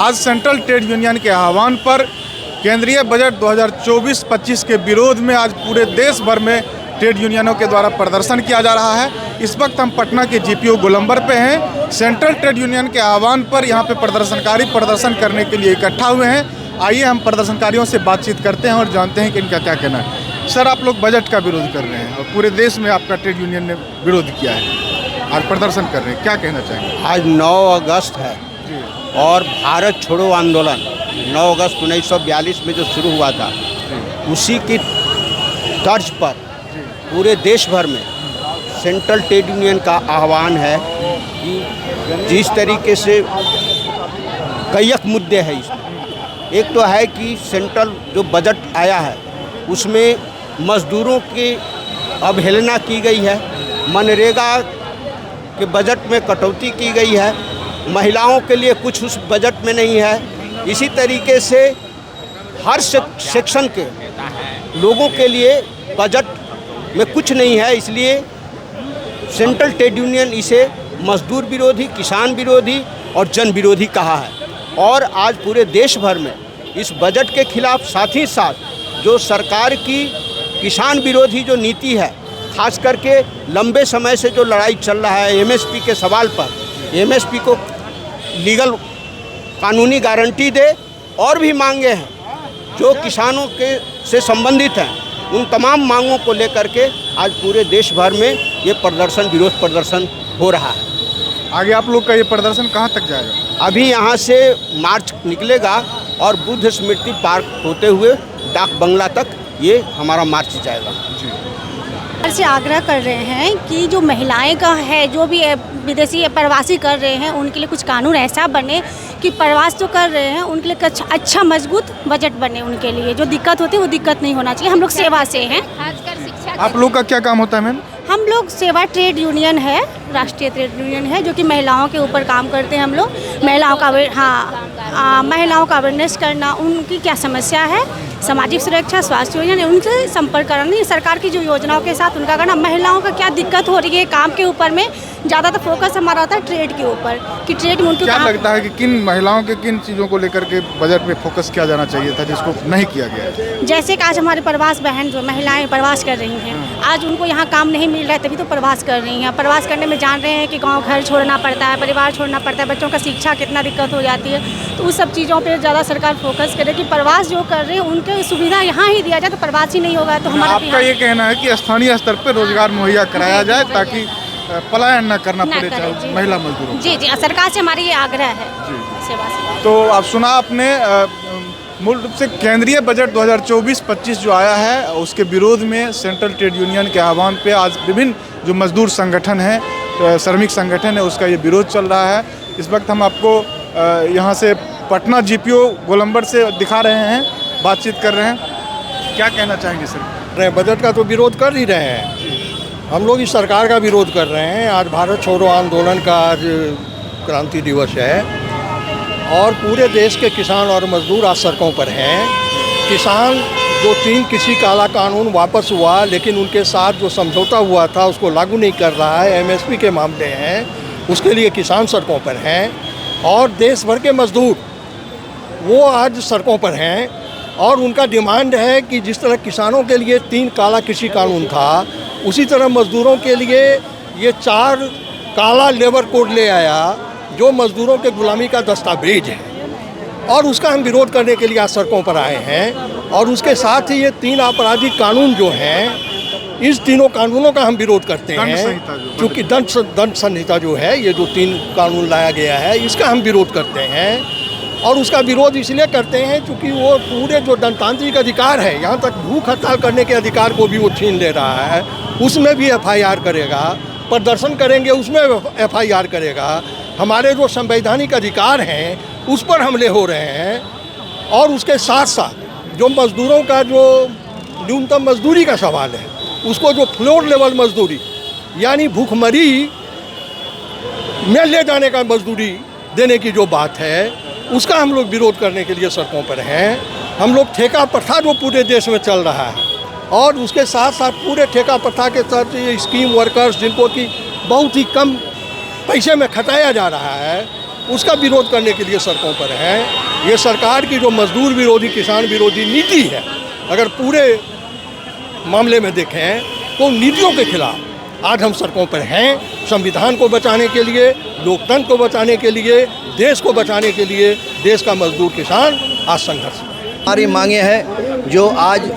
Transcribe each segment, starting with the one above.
आज central trade union के आह्वान पर केंद्रीय बजट 2024-25 के विरोध में आज पूरे देश भर में ट्रेड यूनियनों के द्वारा प्रदर्शन किया जा रहा है। इस वक्त हम पटना के जीपीओ गोलंबर पे हैं। सेंट्रल ट्रेड यूनियन के आह्वान पर यहाँ पे प्रदर्शनकारी प्रदर्शन करने के लिए इकट्ठा हुए हैं। आइए हम प्रदर्शनकारियों से बातचीत करते हैं और जानते हैं कि इनका क्या कहना है। सर, आप लोग बजट का विरोध कर रहे हैं और पूरे देश में आपका ट्रेड यूनियन ने विरोध किया है, आज प्रदर्शन कर रहे हैं, क्या कहना चाहेंगे? आज 9 अगस्त है और भारत छोड़ो आंदोलन 9 अगस्त 1942 में जो शुरू हुआ था, उसी की तर्ज पर पूरे देश भर में सेंट्रल ट्रेड यूनियन का आह्वान है कि जिस तरीके से कई मुद्दे हैं इसमें। एक तो है कि सेंट्रल जो बजट आया है उसमें मजदूरों की अवहेलना की गई है, मनरेगा के बजट में कटौती की गई है, महिलाओं के लिए कुछ उस बजट में नहीं है। इसी तरीके से हर सेक्शन के लोगों के लिए बजट में कुछ नहीं है। इसलिए सेंट्रल ट्रेड यूनियन इसे मजदूर विरोधी, किसान विरोधी और जन विरोधी कहा है। और आज पूरे देश भर में इस बजट के खिलाफ साथ ही साथ जो सरकार की किसान विरोधी जो नीति है, खास करके लंबे समय से जो लड़ाई चल रहा है एमएसपी के सवाल पर, एमएसपी को लीगल कानूनी गारंटी दे और भी मांगे हैं जो किसानों के से संबंधित हैं, उन तमाम मांगों को लेकर के आज पूरे देश भर में ये प्रदर्शन, विरोध प्रदर्शन हो रहा है। आगे आप लोग का ये प्रदर्शन कहाँ तक जाएगा? अभी यहाँ से मार्च निकलेगा और बुद्ध स्मृति पार्क होते हुए डाक बंगला तक ये हमारा मार्च जाएगा। से आग्रह कर रहे हैं कि जो महिलाएं का है, जो भी विदेशी प्रवासी कर रहे हैं, उनके लिए कुछ कानून ऐसा बने कि प्रवास जो कर रहे हैं उनके लिए अच्छा मजबूत बजट बने। उनके लिए जो दिक्कत होती है वो दिक्कत नहीं होना चाहिए। हम लोग सेवा से हैं, खासकर शिक्षा। आप लोग का क्या काम होता है मैम? हम लोग सेवा ट्रेड यूनियन है, राष्ट्रीय ट्रेड यूनियन है, जो कि महिलाओं के ऊपर काम करते हैं। हम लोग महिलाओं का महिलाओं का अवेयरनेस करना, उनकी क्या समस्या है, सामाजिक सुरक्षा, स्वास्थ्य योजना, उनसे संपर्क करना, सरकार की जो योजनाओं के साथ उनका करना, महिलाओं का क्या दिक्कत हो रही है काम के ऊपर में ज़्यादातर फोकस हमारा होता है ट्रेड के ऊपर कि ट्रेड में उनके क्या लगता है कि किन महिलाओं के किन चीज़ों को लेकर के बजट में फोकस किया जाना चाहिए था जिसको नहीं किया गया? जैसे कि आज हमारे प्रवास बहन जो महिलाएं प्रवास कर रही हैं, आज उनको यहाँ काम नहीं मिल रहा है तभी तो प्रवास कर रही हैं। प्रवास करने में जान रहे हैं कि गाँव घर छोड़ना पड़ता है, परिवार छोड़ना पड़ता है, बच्चों का शिक्षा कितना दिक्कत हो जाती है। तो उस सब चीज़ों पर ज़्यादा सरकार फोकस करे कि प्रवास जो कर रहे हैं उनके सुविधा यहाँ ही दिया जाए, तो प्रवास ही नहीं होगा। तो हमारा आपका ये कहना है कि स्थानीय स्तर पर रोजगार मुहैया कराया जाए ताकि पलायन न करना पड़े चाहे महिला मजदूरों। जी, सरकार से हमारी ये आग्रह है सेवा से। तो आप सुना आपने, मूल रूप से केंद्रीय बजट 2024-25 जो आया है उसके विरोध में सेंट्रल ट्रेड यूनियन के आह्वान पे आज विभिन्न जो मजदूर संगठन हैं, श्रमिक संगठन है, उसका ये विरोध चल रहा है। इस वक्त हम आपको यहाँ से पटना जीपीओ गोलंबर से दिखा रहे हैं, बातचीत कर रहे हैं। क्या कहना चाहेंगे सर? बजट का तो विरोध कर ही रहे हैं, हम लोग इस सरकार का विरोध कर रहे हैं। आज भारत छोड़ो आंदोलन का आज क्रांति दिवस है और पूरे देश के किसान और मजदूर आज सड़कों पर हैं। किसान जो 3 कृषि काला कानून वापस हुआ, लेकिन उनके साथ जो समझौता हुआ था उसको लागू नहीं कर रहा है, एमएसपी के मामले हैं, उसके लिए किसान सड़कों पर हैं। और देश भर के मजदूर वो आज सड़कों पर हैं और उनका डिमांड है कि जिस तरह किसानों के लिए 3 काला कृषि कानून था, उसी तरह मजदूरों के लिए ये 4 काला लेबर कोड ले आया जो मजदूरों के गुलामी का दस्तावेज है, और उसका हम विरोध करने के लिए आज सड़कों पर आए हैं। और उसके साथ ही ये 3 आपराधिक कानून जो हैं, इस तीनों कानूनों का हम विरोध करते हैं। क्योंकि दंड संहिता जो है, ये जो 3 कानून लाया गया है, इसका हम विरोध करते हैं। और उसका विरोध इसलिए करते हैं क्योंकि वो पूरे जो गणतांत्रिक अधिकार है, यहाँ तक भूख हड़ताल करने के अधिकार को भी वो छीन ले रहा है। उसमें भी एफआईआर करेगा, प्रदर्शन करेंगे उसमें एफआईआर करेगा। हमारे जो संवैधानिक अधिकार हैं उस पर हमले हो रहे हैं। और उसके साथ साथ जो मजदूरों का जो न्यूनतम मजदूरी का सवाल है, उसको जो फ्लोर लेवल मजदूरी यानी भूखमरी में ले जाने का मजदूरी देने की जो बात है, उसका हम लोग विरोध करने के लिए सड़कों पर हैं। हम लोग ठेका प्रथा जो पूरे देश में चल रहा है और उसके साथ साथ पूरे ठेका प्रथा के साथ ये स्कीम वर्कर्स जिनको कि बहुत ही कम पैसे में खटाया जा रहा है, उसका विरोध करने के लिए सड़कों पर हैं। ये सरकार की जो मजदूर विरोधी, किसान विरोधी नीति है, अगर पूरे मामले में देखें तो नीतियों के खिलाफ आज हम सड़कों पर हैं। संविधान को बचाने के लिए, लोकतंत्र को बचाने के लिए, देश को बचाने के लिए देश का मजदूर किसान आज संघर्ष में। हमारी मांगे हैं जो आज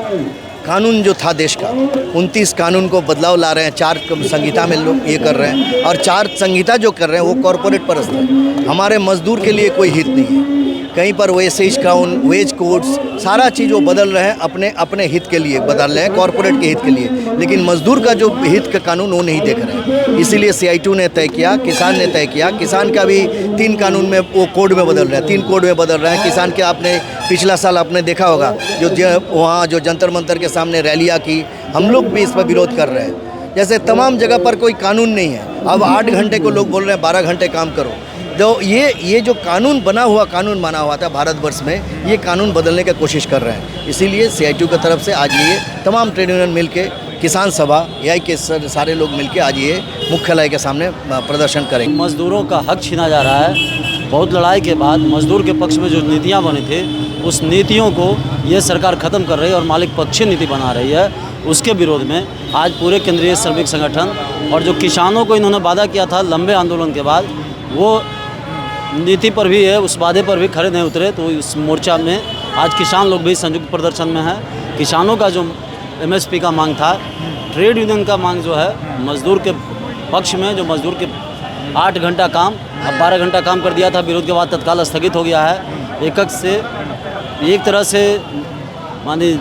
कानून जो था देश का 29 कानून को बदलाव ला रहे हैं, 4 संहिता में लोग ये कर रहे हैं, और 4 संहिता जो कर रहे हैं वो कॉरपोरेट परस्त है। हमारे मजदूर के लिए कोई हित नहीं है। कहीं पर वेसेज काउंट, वेज कोड्स, सारा चीज़ वो बदल रहे हैं, अपने अपने हित के लिए बदल रहे हैं, कॉरपोरेट के हित के लिए, लेकिन मजदूर का जो हित का कानून वो नहीं देख रहे हैं। इसीलिए CI2 ने तय किया, किसान ने तय किया, किसान का भी 3 कानून में वो कोड में बदल रहे हैं, 3 कोड में बदल रहे हैं। किसान के आपने पिछला साल आपने देखा होगा जो वहाँ जो जंतर मंतर के सामने रैलियाँ की, हम लोग भी इस पर विरोध कर रहे हैं। जैसे तमाम जगह पर कोई कानून नहीं है, अब 8 घंटे को लोग बोल रहे हैं 12 घंटे काम करो। तो ये जो कानून बना हुआ, कानून माना हुआ था भारतवर्ष में, ये कानून बदलने की कोशिश कर रहे हैं। इसीलिए CI2 की तरफ से आज ये तमाम ट्रेड यूनियन मिलके, किसान सभा, AI के सारे लोग मिलके आज ये मुख्यालय के सामने प्रदर्शन करेंगे। मजदूरों का हक छीना जा रहा है। बहुत लड़ाई के बाद मजदूर के पक्ष में जो नीतियाँ बनी थी, उस नीतियों को ये सरकार ख़त्म कर रही है और मालिक पक्षी नीति बना रही है। उसके विरोध में आज पूरे केंद्रीय श्रमिक संगठन और जो किसानों को इन्होंने वादा किया था लंबे आंदोलन के बाद, वो नीति पर भी है, उस वादे पर भी खड़े नहीं उतरे। तो इस मोर्चा में आज किसान लोग भी संयुक्त प्रदर्शन में है। किसानों का जो MSP का मांग था, ट्रेड यूनियन का मांग जो है मजदूर के पक्ष में, जो मजदूर के 8 घंटा काम अब 12 घंटा काम कर दिया था, विरोध के बाद तत्काल स्थगित हो गया है। एक तरह से मानी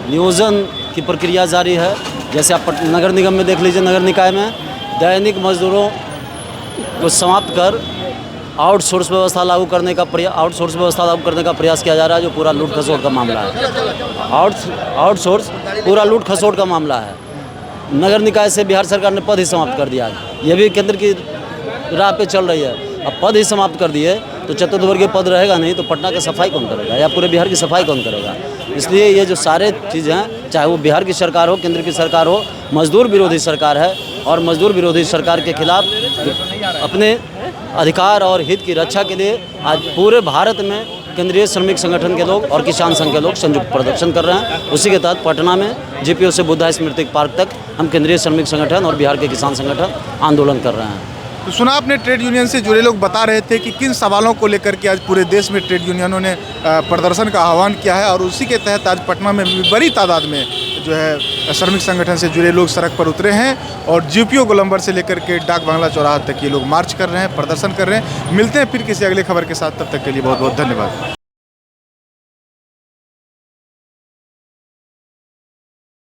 नियोजन की प्रक्रिया जारी है। जैसे आप नगर निगम में देख लीजिए, नगर निकाय में दैनिक मजदूरों को समाप्त कर आउटसोर्स व्यवस्था लागू करने का प्रयास किया जा रहा है, जो पूरा लूट खसोट का मामला है। आउटसोर्स पूरा लूट खसोट का मामला है। नगर निकाय से बिहार सरकार ने पद ही समाप्त कर दिया। ये भी केंद्र की राह पे चल रही है। अब पद ही समाप्त कर दिए तो चतुर्थवर्गीय पद रहेगा नहीं, तो पटना का सफाई कौन करेगा या पूरे बिहार की सफाई कौन करेगा? इसलिए ये जो सारे चीज़ हैं, चाहे वो बिहार की सरकार हो, केंद्र की सरकार हो, मजदूर विरोधी सरकार है और मजदूर विरोधी सरकार के खिलाफ अपने अधिकार और हित की रक्षा के लिए आज पूरे भारत में केंद्रीय श्रमिक संगठन के लोग और किसान संघ के लोग संयुक्त प्रदर्शन कर रहे हैं। उसी के तहत पटना में GPO से बुद्धा स्मृति पार्क तक हम केंद्रीय श्रमिक संगठन और बिहार के किसान संगठन आंदोलन कर रहे हैं। तो सुना आपने, ट्रेड यूनियन से जुड़े लोग बता रहे थे कि किन सवालों को लेकर के आज पूरे देश में ट्रेड यूनियनों ने प्रदर्शन का आह्वान किया है, और उसी के तहत आज पटना में बड़ी तादाद में जो है श्रमिक संगठन से जुड़े लोग सड़क पर उतरे हैं और GPO गोलंबर से लेकर के डाक बांग्ला चौराहा तक ये लोग मार्च कर रहे हैं, प्रदर्शन कर रहे हैं। मिलते हैं फिर किसी अगले खबर के साथ, तब तक के लिए बहुत बहुत धन्यवाद।